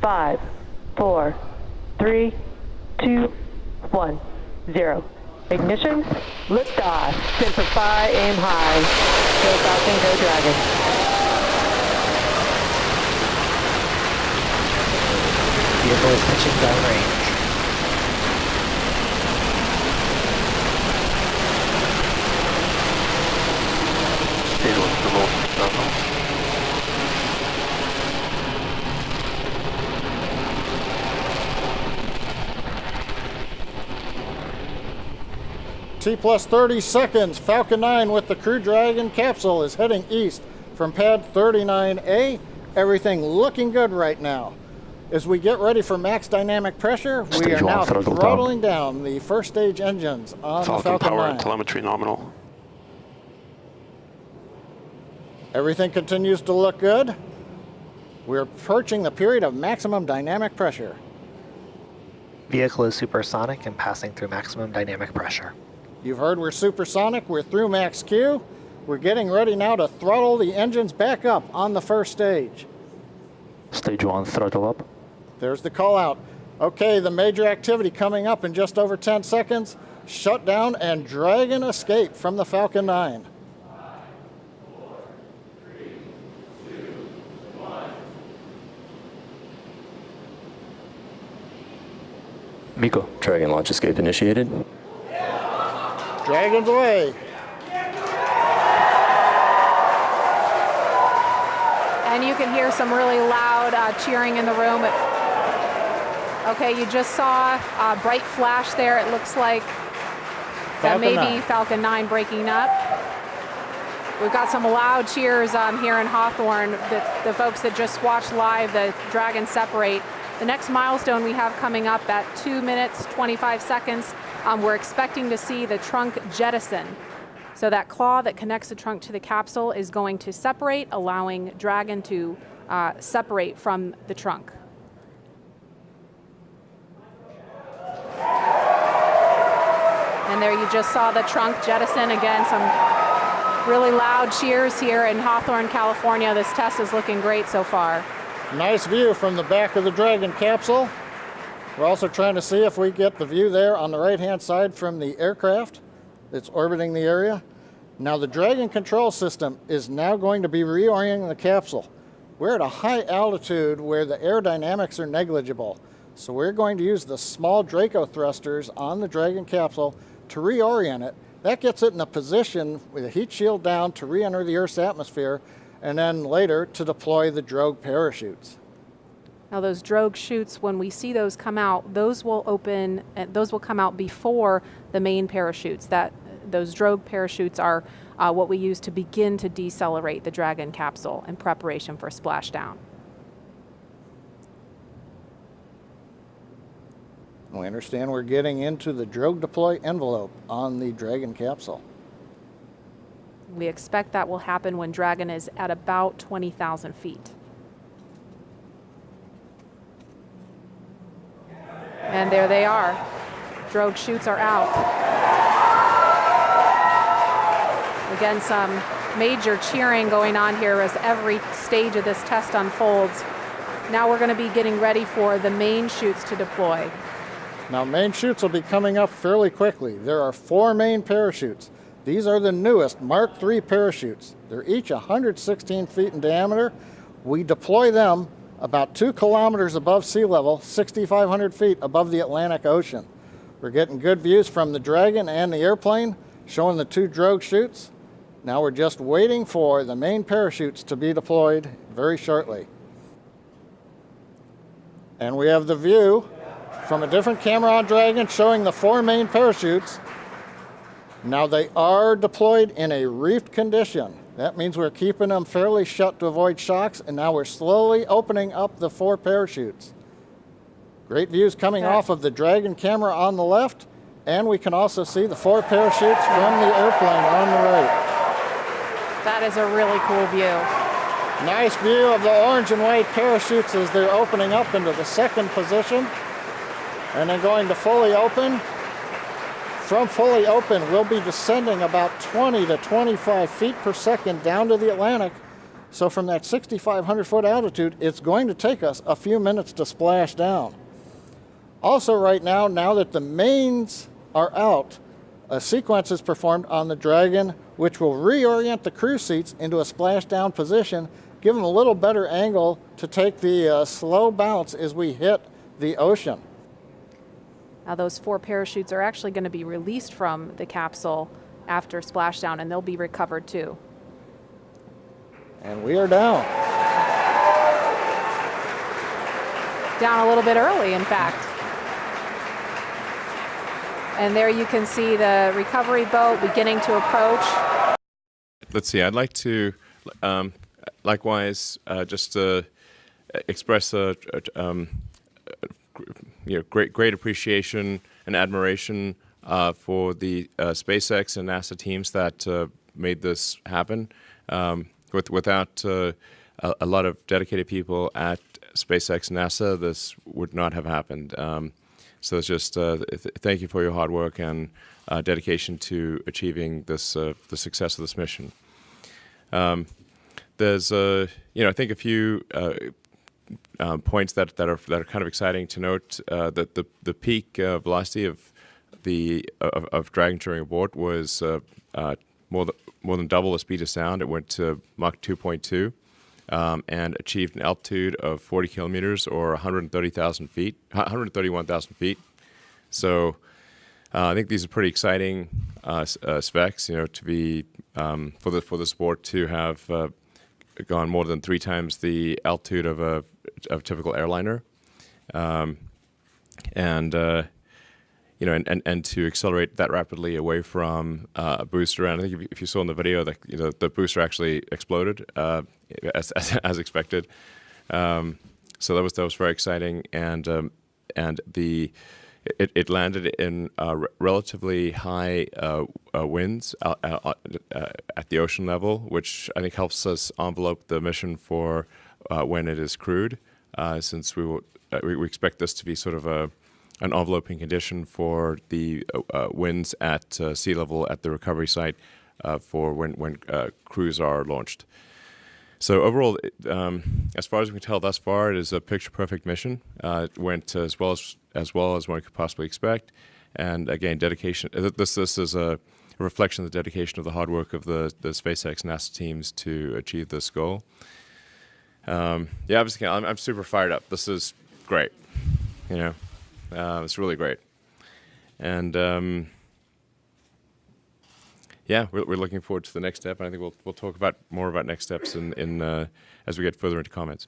5, 4, 3, 2, 1, 0. Ignition, liftoff. Simplify, aim high. Go Falcon, go Dragon. Vehicle is pitching downrange. Stay with the roll. T plus 30 seconds. Falcon 9 with the Crew Dragon capsule is heading east from pad 39A. Everything looking good right now. As we get ready for max dynamic pressure, we are now throttling down the first stage engines on the Falcon power 9. And telemetry nominal. Everything continues to look good. We're approaching the period of maximum dynamic pressure. Vehicle is supersonic and passing through maximum dynamic pressure. You've heard we're supersonic. We're through max Q. We're getting ready now to throttle the engines back up on the first stage. Stage 1, throttle up. There's the call out. Okay, the major activity coming up in just over 10 seconds. Shutdown and Dragon escape from the Falcon 9. Miko. Dragon launch escape initiated. Dragon's away. And you can hear some really loud cheering in the room. Okay, you just saw a bright flash there. It looks like that may be Falcon 9 breaking up. We've got some loud cheers here in Hawthorne. The folks that just watched live the Dragon separate. The next milestone we have coming up at 2 minutes, 25 seconds, we're expecting to see the trunk jettison. So that claw that connects the trunk to the capsule is going to separate, allowing Dragon to separate from the trunk. And there you just saw the trunk jettison. Again, some really loud cheers here in Hawthorne, California. This test is looking great so far. Nice view from the back of the Dragon capsule. We're also trying to see if we get the view there on the right-hand side from the aircraft that's orbiting the area. Now the Dragon control system is now going to be reorienting the capsule. We're at a high altitude where the aerodynamics are negligible. So we're going to use the small Draco thrusters on the Dragon capsule to reorient it. That gets it in a position with a heat shield down to re-enter the Earth's atmosphere, and then later to deploy the drogue parachutes. Now those drogue chutes, when we see those come out, those will come out before the main parachutes. Those drogue parachutes are what we use to begin to decelerate the Dragon capsule in preparation for splashdown. We understand we're getting into the drogue deploy envelope on the Dragon capsule. We expect that will happen when Dragon is at about 20,000 feet. And there they are. Drogue chutes are out. Again, some major cheering going on here as every stage of this test unfolds. Now we're going to be getting ready for the main chutes to deploy. Now main chutes will be coming up fairly quickly. There are 4 main parachutes. These are the newest Mark III parachutes. They're each 116 feet in diameter. We deploy them about 2 kilometers above sea level, 6,500 feet above the Atlantic Ocean. We're getting good views from the Dragon and the airplane, showing the 2 drogue chutes. Now we're just waiting for the main parachutes to be deployed very shortly. And we have the view from a different camera on Dragon showing the 4 main parachutes. Now they are deployed in a reefed condition. That means we're keeping them fairly shut to avoid shocks, and now we're slowly opening up the 4 parachutes. Great views coming off of the Dragon camera on the left, and we can also see the 4 parachutes from the airplane on the right. That is a really cool view. Nice view of the orange and white parachutes as they're opening up into the second position, and then going to fully open. From fully open, we'll be descending about 20 to 25 feet per second down to the Atlantic, So from that 6,500 foot altitude, it's going to take us a few minutes to splash down. Also right now that the mains are out, a sequence is performed on the Dragon, which will reorient the crew seats into a splashdown position, give them a little better angle to take the slow bounce as we hit the ocean. Now those 4 parachutes are actually going to be released from the capsule after splashdown, and they'll be recovered too. And we are down. Down a little bit early, in fact. And there you can see the recovery boat beginning to approach. Let's see, I'd like to likewise just express great appreciation and admiration for the SpaceX and NASA teams that made this happen. Without a lot of dedicated people at SpaceX and NASA, this would not have happened. So it's just thank you for your hard work and dedication to achieving this the success of this mission. There's I think a few points that are kind of exciting to note. That the peak velocity of Dragon during abort was more than double the speed of sound. It went to Mach 2.2 and achieved an altitude of 40 kilometers or 131,000 feet. So I think these are pretty exciting specs. To be for the sport to have gone more than 3 times the altitude of a typical airliner, and to accelerate that rapidly away from a booster. And I think if you saw in the video that the booster actually exploded as expected. So that was very exciting, and it landed in relatively high winds at the ocean level, which I think helps us envelope the mission for when it is crewed, since we expect this to be sort of an enveloping condition for the winds at sea level at the recovery site for when crews are launched. So overall, as far as we can tell thus far, it is a picture-perfect mission. It went as well as one could possibly expect, and again, dedication. This is a reflection of the dedication of the hard work of the SpaceX NASA teams to achieve this goal. Obviously, I'm super fired up. This is great. It's really great, and we're looking forward to the next step. And I think we'll talk more about next steps in as we get further into comments.